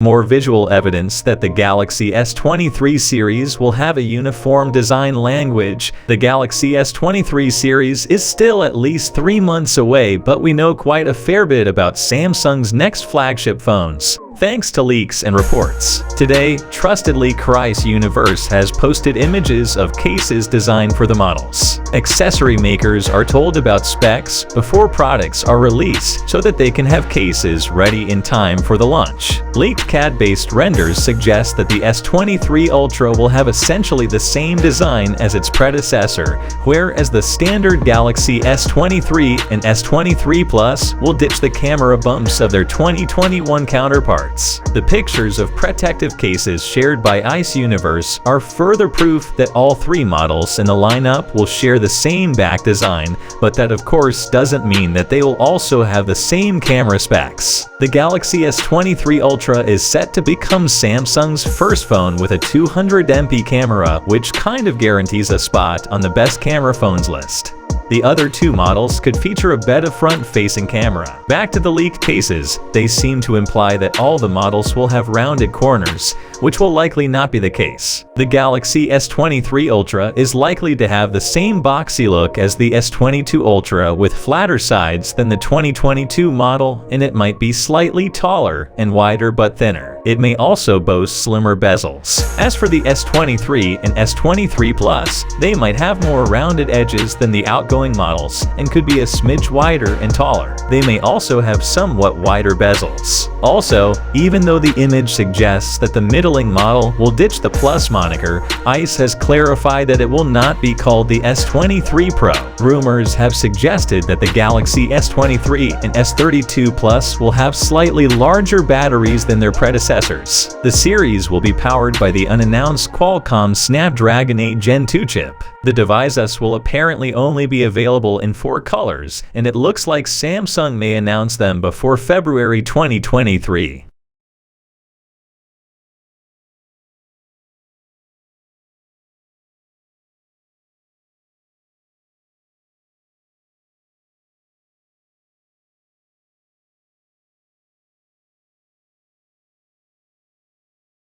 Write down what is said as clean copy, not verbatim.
More visual evidence that the Galaxy S23 series will have a uniform design language. The Galaxy S23 series is still at least 3 months away, but we know quite a fair bit about Samsung's next flagship phones, thanks to leaks and reports. Today, trusted leaker S23 has posted images of cases designed for the models. Accessory makers are told about specs before products are released so that they can have cases ready in time for the launch. Leaked CAD-based renders suggest that the S23 Ultra will have essentially the same design as its predecessor, whereas the standard Galaxy S23 and S23 Plus will ditch the camera bumps of their 2021 counterparts. The pictures of protective cases shared by S23 are further proof that all 3 models in the lineup will share the same back design, but that of course doesn't mean that they will also have the same camera specs. The Galaxy S23 Ultra is set to become Samsung's first phone with a 200MP camera, which kind of guarantees a spot on the best camera phones list. The other 2 models could feature a better front-facing camera. Back to the leaked cases, they seem to imply that all the models will have rounded corners, which will likely not be the case. The Galaxy S23 Ultra is likely to have the same boxy look as the S22 Ultra with flatter sides than the 2022 model, and it might be slightly taller and wider but thinner. It may also boast slimmer bezels. As for the S23 and S23 Plus, they might have more rounded edges than the outgoing models and could be a smidge wider and taller. They may also have somewhat wider bezels. Also, even though the image suggests that the middling model will ditch the Plus moniker, ICE has clarified that it will not be called the S23 Pro. Rumors have suggested that the Galaxy S23 and S32 Plus will have slightly larger batteries than their predecessors. The series will be powered by the unannounced Qualcomm Snapdragon 8 Gen 2 chip. The devices will apparently only be available in 4 colors, and it looks like Samsung may announce them before February 2023.